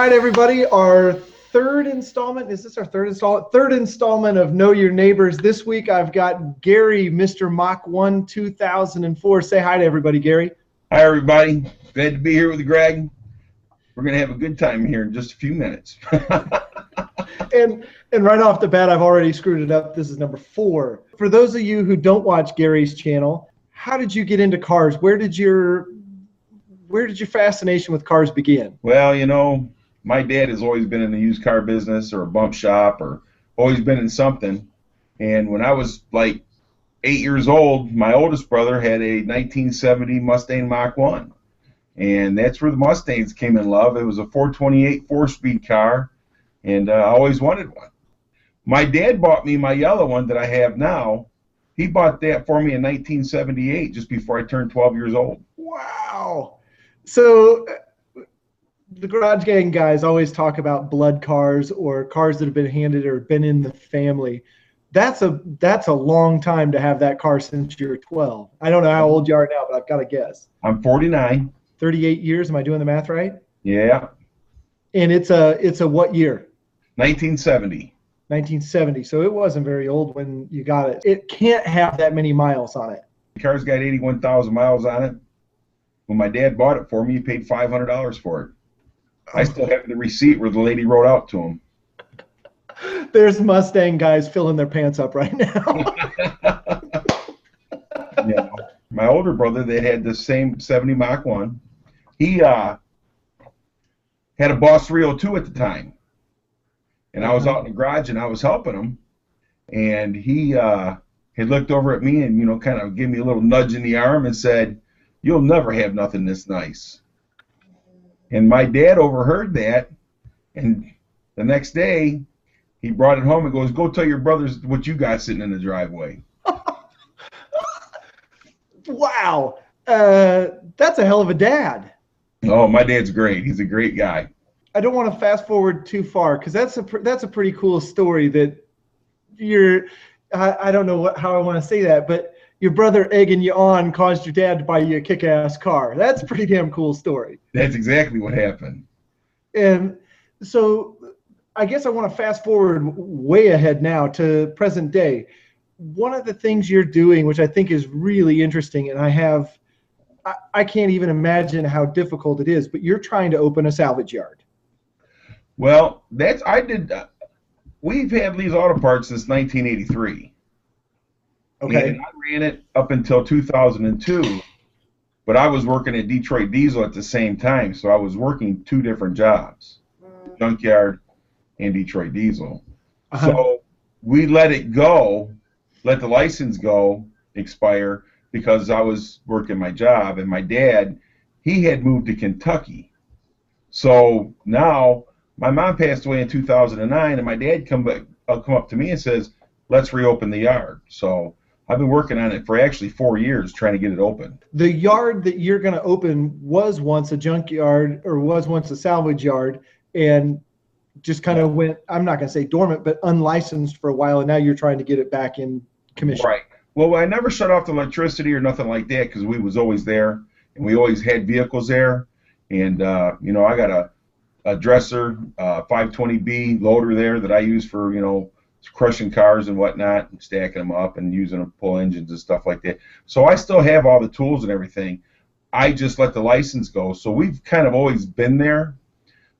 right, everybody. Our third installment. Is this our third installment? Third installment of Know Your Neighbors. This week I've got Gary, MrMach12004. Say hi to everybody, Gary. Hi, everybody. Glad to be here with Greg. We're going to have a good time here in just a few minutes. And right off the bat, I've already screwed it up. This is number 4. For those of you who don't watch Gary's channel, how did you get into cars? Where did your fascination with cars begin? Well, you know, my dad has always been in the used car business or a bump shop or always been in something. And when I was like 8 years old, my oldest brother had a 1970 Mustang Mach 1. And that's where the Mustangs came in love. It was a 428 4-speed car, and I always wanted one. My dad bought me my yellow one that I have now. He bought that for me in 1978, just before I turned 12 years old. Wow. So the Garage Gang guys always talk about blood cars or cars that have been handed or been in the family. That's a long time to have that car since you're 12. I don't know how old you are now, but I've got to guess. I'm 49. 38 years. Am I doing the math right? Yeah. And it's a what year? 1970. 1970. So it wasn't very old when you got it. It can't have that many miles on it. The car's got 81,000 miles on it. When my dad bought it for me, he paid $500 for it. I still have the receipt where the lady wrote out to him. There's Mustang guys filling their pants up right now. Yeah. My older brother, that had the same 70 Mach 1, he had a Boss 302 at the time. And I was out in the garage and I was helping him. And he had looked over at me and, you know, kind of gave me a little nudge in the arm and said, "You'll never have nothing this nice." And my dad overheard that. And the next day, he brought it home and goes, "Go tell your brothers what you got sitting in the driveway." Wow. That's a hell of a dad. Oh, my dad's great. He's a great guy. I don't want to fast forward too far because that's a pretty cool story that I don't know how I want to say that, but your brother egging you on caused your dad to buy you a kick-ass car. That's a pretty damn cool story. That's exactly what happened. And so I guess I want to fast forward way ahead now to present day. One of the things you're doing, which I think is really interesting, and I can't even imagine how difficult it is, but you're trying to open a salvage yard. Well, we've had Lee's Auto Parts since 1983. Okay. And I ran it up until 2002, but I was working at Detroit Diesel at the same time, so I was working 2 different jobs, junkyard and Detroit Diesel. So we let it go, let the license expire, because I was working my job, and my dad, he had moved to Kentucky. So now my mom passed away in 2009, and my dad come up to me and says, "Let's reopen the yard." So I've been working on it for actually 4 years trying to get it open. The yard that you're going to open was once a junkyard or was once a salvage yard and just kind of went, I'm not going to say dormant, but unlicensed for a while, and now you're trying to get it back in commission. Right. Well, I never shut off the electricity or nothing like that because we was always there, and we always had vehicles there. And, you know, I got a dresser, 520B loader there that I use for, you know, crushing cars and whatnot, and stacking them up and using them to pull engines and stuff like that. So I still have all the tools and everything. I just let the license go. So we've kind of always been there.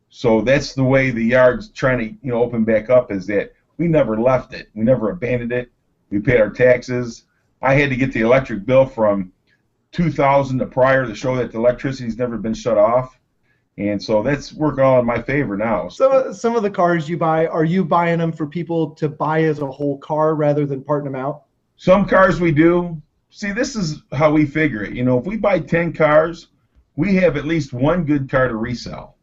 So that's the way the yard's trying to, you know, open back up, is that we never left it. We never abandoned it. We paid our taxes. I had to get the electric bill from 2000 to prior to show that the electricity's never been shut off. And so that's working all in my favor now. Some of the cars you buy, are you buying them for people to buy as a whole car rather than parting them out? Some cars we do. See, this is how we figure it. You know, if we buy 10 cars, we have at least 1 good car to resell.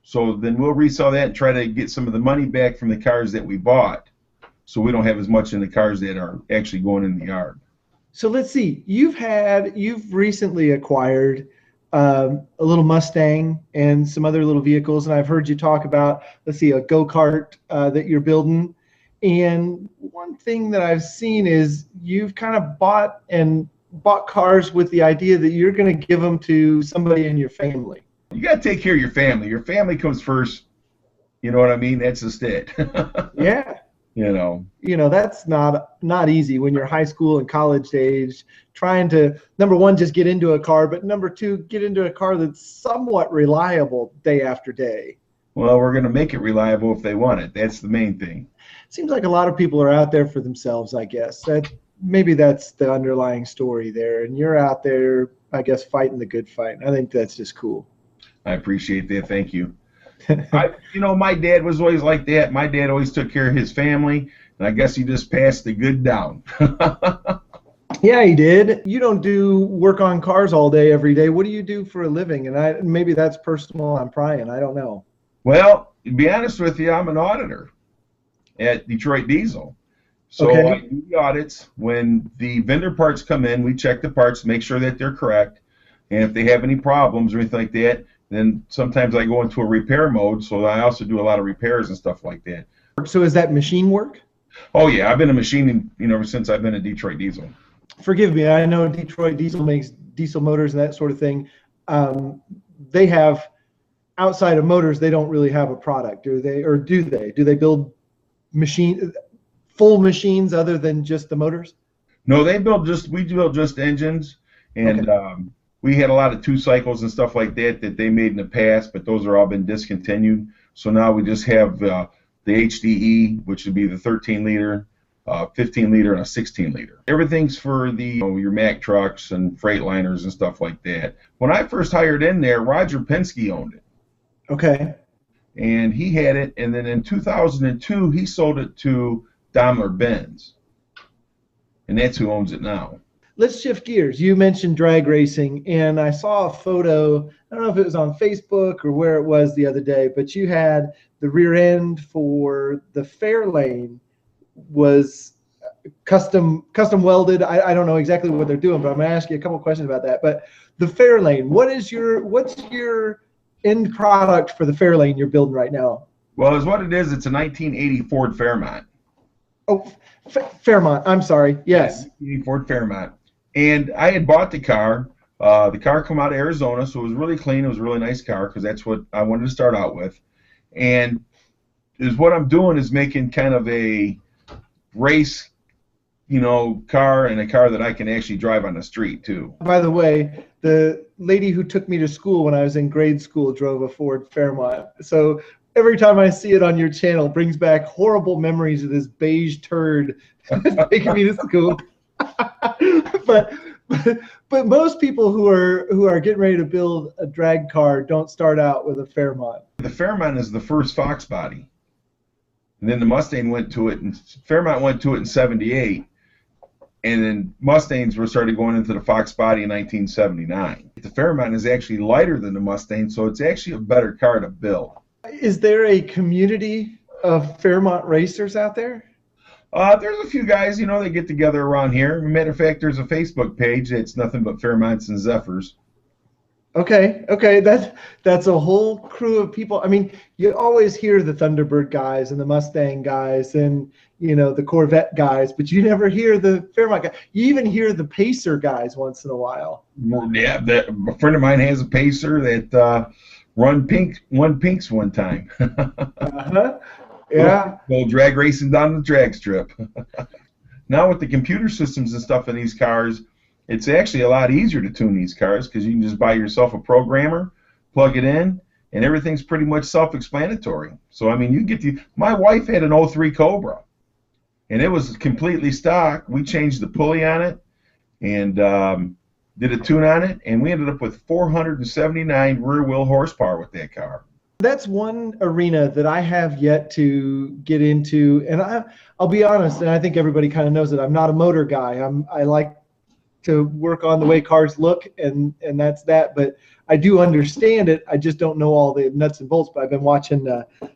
So then we'll resell that and try to get some of the money back from the cars that we bought, so we don't have as much in the cars that are actually going in the yard. So let's see. You've recently acquired a little Mustang and some other little vehicles, and I've heard you talk about, let's see, a go-kart that you're building. And one thing that I've seen is you've kind of bought cars with the idea that you're going to give them to somebody in your family. You got to take care of your family. Your family comes first You know what I mean? That's just it. Yeah. You know. That's not easy when you're high school and college age, trying to, number one, just get into a car, but number two, get into a car that's somewhat reliable day after day. Well, we're going to make it reliable if they want it. That's the main thing. Seems like a lot of people are out there for themselves, I guess. Maybe that's the underlying story there, and you're out there, I guess, fighting the good fight. I think that's just cool. I appreciate that. Thank you. My dad was always like that. My dad always took care of his family, and I guess he just passed the good down. Yeah, he did. You don't do work on cars all day, every day. What do you do for a living? And maybe that's personal. I'm prying. I don't know. Well, to be honest with you, I'm an auditor at Detroit Diesel. So Okay. I do the audits. When the vendor parts come in, we check the parts, make sure that they're correct. And if they have any problems or anything like that, then sometimes I go into a repair mode. So I also do a lot of repairs and stuff like that. So is that machine work? Oh, yeah. I've been a machining, ever since I've been at Detroit Diesel. Forgive me. I know Detroit Diesel makes diesel motors and that sort of thing. They have, outside of motors, they don't really have a product, do they? Or do they? Do they build full machines other than just the motors? No, we build just engines, and Okay. we had a lot of 2 cycles and stuff like that they made in the past, but those are all been discontinued. So now we just have the HDE, which would be the 13-liter, 15-liter, and a 16-liter. Everything's for your Mack trucks and Freightliners and stuff like that. When I first hired in there, Roger Penske owned it. Okay. And he had it, and then in 2002, he sold it to Daimler-Benz. And that's who owns it now. Let's shift gears. You mentioned drag racing, and I saw a photo. I don't know if it was on Facebook or where it was the other day, but you had the rear end for the Fairlane was custom welded. I don't know exactly what they're doing, but I'm going to ask you a couple questions about that. But the Fairlane, what's your end product for the Fairlane you're building right now? Well, it's what it is. It's a 1980 Ford Fairmont. Oh, Fairmont. I'm sorry. Yes. 1980 Ford Fairmont. And I had bought the car. The car come out of Arizona, so it was really clean. It was a really nice car because that's what I wanted to start out with. And what I'm doing is making kind of a race, car, and a car that I can actually drive on the street too. By the way, the lady who took me to school when I was in grade school drove a Ford Fairmont. So every time I see it on your channel, it brings back horrible memories of this beige turd taking me to school. but most people who are getting ready to build a drag car don't start out with a Fairmont. The Fairmont is the first Fox body, and then the Mustang went to it, and Fairmont went to it in '78, and then Mustangs were started going into the Fox body in 1979. The Fairmont is actually lighter than the Mustang, so it's actually a better car to build. Is there a community of Fairmont racers out there? There's a few guys, that get together around here. Matter of fact, there's a Facebook page that's nothing but Fairmonts and Zephyrs. Okay, that's a whole crew of people. I mean, you always hear the Thunderbird guys and the Mustang guys and the Corvette guys, but you never hear the Fairmont guys. You even hear the Pacer guys once in a while. Yeah, a friend of mine has a Pacer that won Pinks one time. Uh-huh. Yeah. Go drag racing down the drag strip. Now with the computer systems and stuff in these cars, it's actually a lot easier to tune these cars because you can just buy yourself a programmer, plug it in, and everything's pretty much self-explanatory. So, I mean, my wife had an '03 Cobra, and it was completely stock. We changed the pulley on it and did a tune on it, and we ended up with 479 rear-wheel horsepower with that car. That's one arena that I have yet to get into, and I'll be honest, and I think everybody kind of knows it. I'm not a motor guy. I like to work on the way cars look, and that's that. But I do understand it. I just don't know all the nuts and bolts. But I've been watching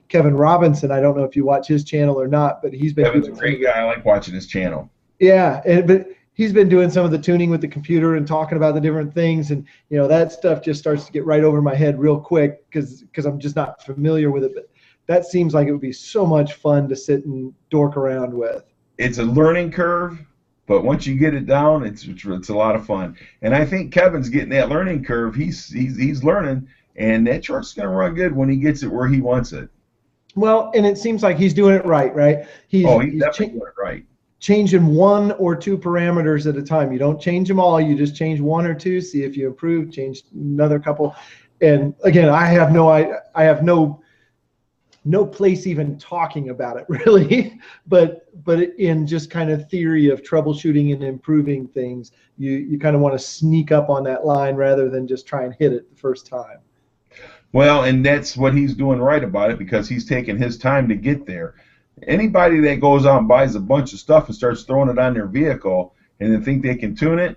Kevin Robinson. I don't know if you watch his channel or not, but he's been. Kevin's a great guy. I like watching his channel. Yeah, but he's been doing some of the tuning with the computer and talking about the different things, and that stuff just starts to get right over my head real quick because I'm just not familiar with it. But that seems like it would be so much fun to sit and dork around with. It's a learning curve, but once you get it down, it's a lot of fun. And I think Kevin's getting that learning curve. He's learning, and that truck's gonna run good when he gets it where he wants it. Well, and it seems like he's doing it right, right? Oh, he's He's definitely doing it right. changing one or two parameters at a time. You don't change them all. You just change one or two, see if you improve, change another couple. And again, I have no place even talking about it really, but in just kind of theory of troubleshooting and improving things, you kind of want to sneak up on that line rather than just try and hit it the first time. Well, and that's what he's doing right about it, because he's taking his time to get there. Anybody that goes out and buys a bunch of stuff and starts throwing it on their vehicle and then think they can tune it,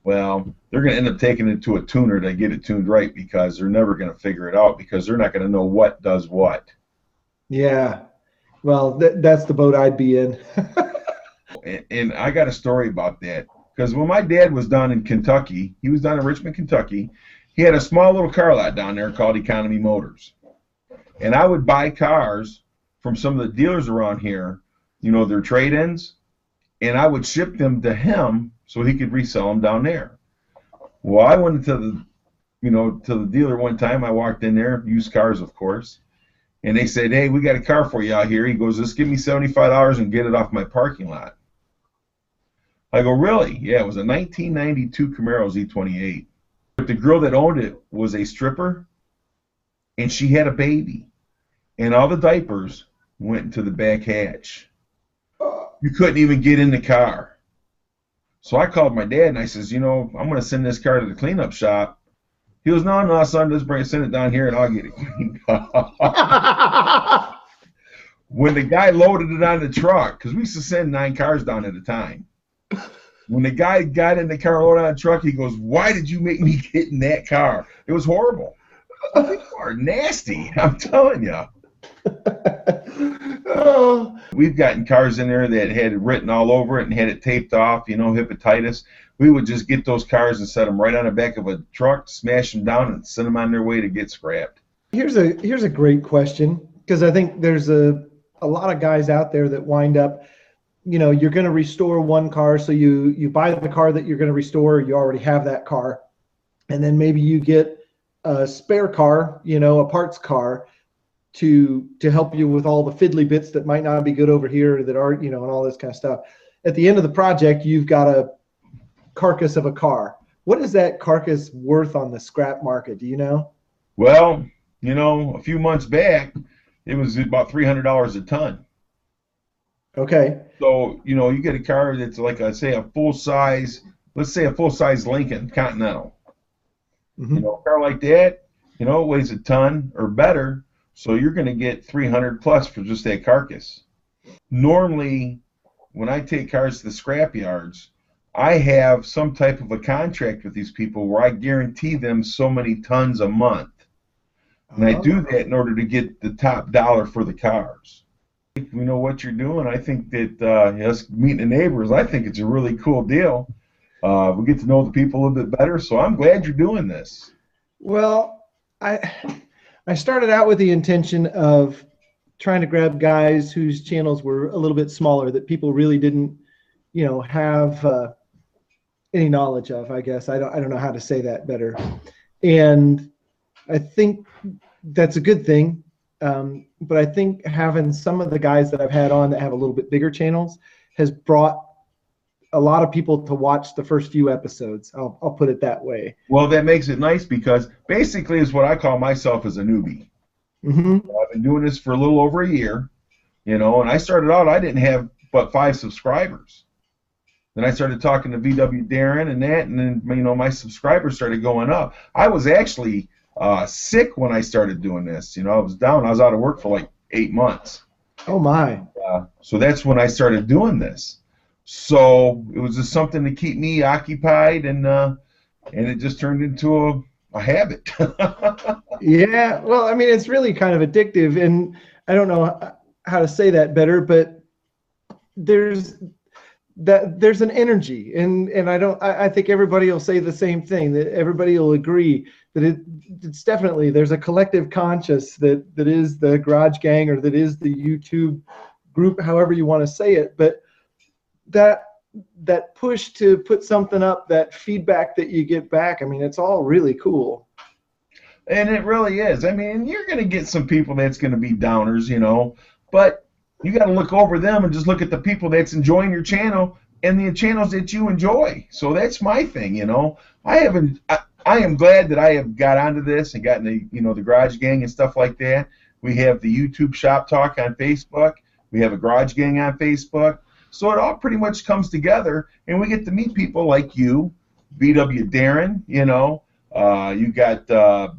well, they're going to end up taking it to a tuner to get it tuned right, because they're never going to figure it out, because they're not going to know what does what. Yeah. Well, that's the boat I'd be in. And I got a story about that, because when my dad was down in Kentucky, he was down in Richmond, Kentucky. He had a small little car lot down there called Economy Motors. And I would buy cars from some of the dealers around here, you know, their trade-ins, and I would ship them to him so he could resell them down there. Well, I went to the dealer one time. I walked in there, used cars, of course, and they said, "Hey, we got a car for you out here." He goes, "Just give me $75 and get it off my parking lot." I go, "Really?" Yeah, it was a 1992 Camaro Z28. But the girl that owned it was a stripper, and she had a baby, and all the diapers went into the back hatch. You couldn't even get in the car. So I called my dad and I says, "I'm going to send this car to the cleanup shop." He goes, "No, son, just send it down here and I'll get it cleaned up." When the guy loaded it on the truck, because we used to send 9 cars down at a time. When the guy got in the car, loaded on the truck, he goes, "Why did you make me get in that car?" It was horrible. You are nasty, I'm telling you. Oh. We've gotten cars in there that had it written all over it and had it taped off, hepatitis. We would just get those cars and set them right on the back of a truck, smash them down, and send them on their way to get scrapped. Here's a great question, because I think there's a lot of guys out there that wind up, you're going to restore one car, so you buy the car that you're going to restore, you already have that car, and then maybe you get a spare car, a parts car, to help you with all the fiddly bits that might not be good over here that are, and all this kind of stuff. At the end of the project, you've got a carcass of a car. What is that carcass worth on the scrap market? Do you know? Well, a few months back, it was about $300 a ton. Okay. So, you get a car that's like, let's say a full-size Lincoln Continental. Mm-hmm. A car like that, it weighs a ton or better, so you're going to get 300 plus for just that carcass. Normally, when I take cars to the scrap yards, I have some type of a contract with these people where I guarantee them so many tons a month. And I do that in order to get the top dollar for the cars. We know what you're doing. I think that us meeting the neighbors, I think it's a really cool deal. We get to know the people a little bit better, so I'm glad you're doing this. Well, I started out with the intention of trying to grab guys whose channels were a little bit smaller, that people really didn't, have any knowledge of. I guess I don't know how to say that better, and I think that's a good thing. But I think having some of the guys that I've had on that have a little bit bigger channels has brought a lot of people to watch the first few episodes. I'll put it that way. Well, that makes it nice, because basically is what I call myself as a newbie. Mm-hmm. I've been doing this for a little over a year, and I started out, I didn't have but 5 subscribers. Then I started talking to VW Darren and that, and then my subscribers started going up. I was actually sick when I started doing this. I was down. I was out of work for like 8 months. Oh my! So that's when I started doing this. So it was just something to keep me occupied, and it just turned into a habit. Yeah. Well, I mean, it's really kind of addictive, and I don't know how to say that better, but there's an energy, and I think everybody will say the same thing, that everybody will agree that it's definitely, there's a collective conscious that is the Garage Gang, or that is the YouTube group, however you want to say it, but that push to put something up, that feedback that you get back, I mean, it's all really cool. And it really is. I mean, you're going to get some people that's going to be downers, you know, but you got to look over them and just look at the people that's enjoying your channel and the channels that you enjoy. So that's my thing, you know. I am glad that I have got onto this and gotten the, you know, the Garage Gang and stuff like that. We have the YouTube Shop Talk on Facebook. We have a Garage Gang on Facebook. So it all pretty much comes together, and we get to meet people like you, VW Darren, you know. You got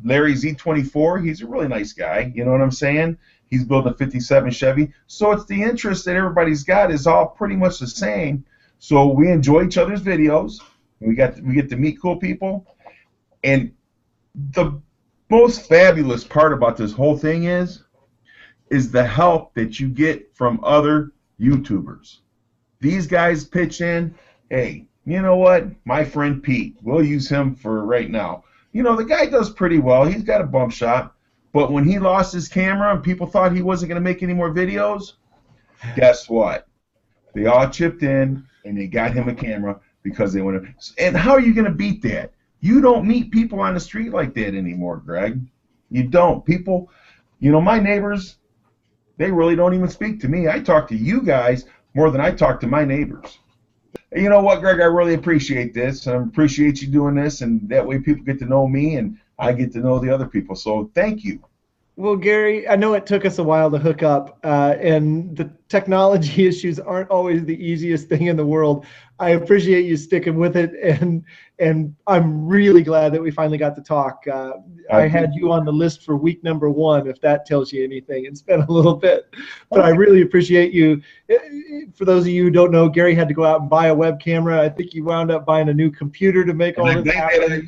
Larry Z24. He's a really nice guy. You know what I'm saying? He's building a 57 Chevy. So it's the interest that everybody's got is all pretty much the same. So we enjoy each other's videos. We get to meet cool people. And the most fabulous part about this whole thing is the help that you get from other YouTubers. These guys pitch in, hey, you know what? My friend Pete, we'll use him for right now. You know, the guy does pretty well. He's got a bump shot. But when he lost his camera and people thought he wasn't going to make any more videos, guess what? They all chipped in and they got him a camera because they want to. And how are you going to beat that? You don't meet people on the street like that anymore, Greg. You don't. People, you know, my neighbors, they really don't even speak to me. I talk to you guys more than I talk to my neighbors. You know what, Greg? I really appreciate this. I appreciate you doing this, and that way people get to know me, and I get to know the other people. So thank you. Well, Gary, I know it took us a while to hook up, and the technology issues aren't always the easiest thing in the world. I appreciate you sticking with it, and I'm really glad that we finally got to talk. I had you on the list for week number 1, if that tells you anything. It's been a little bit, but I really appreciate you. For those of you who don't know, Gary had to go out and buy a web camera. I think he wound up buying a new computer to make all this happen.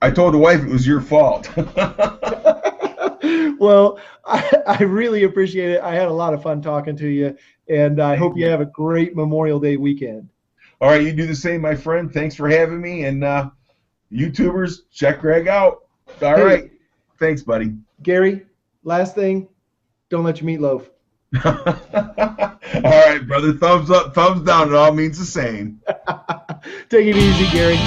I told the wife it was your fault. Well, I really appreciate it. I had a lot of fun talking to you, and I hope you have a great Memorial Day weekend. All right, you do the same, my friend. Thanks for having me, and YouTubers, check Greg out. All right. Thanks, buddy. Gary, last thing, don't let your meat loaf. All right, brother. Thumbs up, thumbs down. It all means the same. Take it easy, Gary.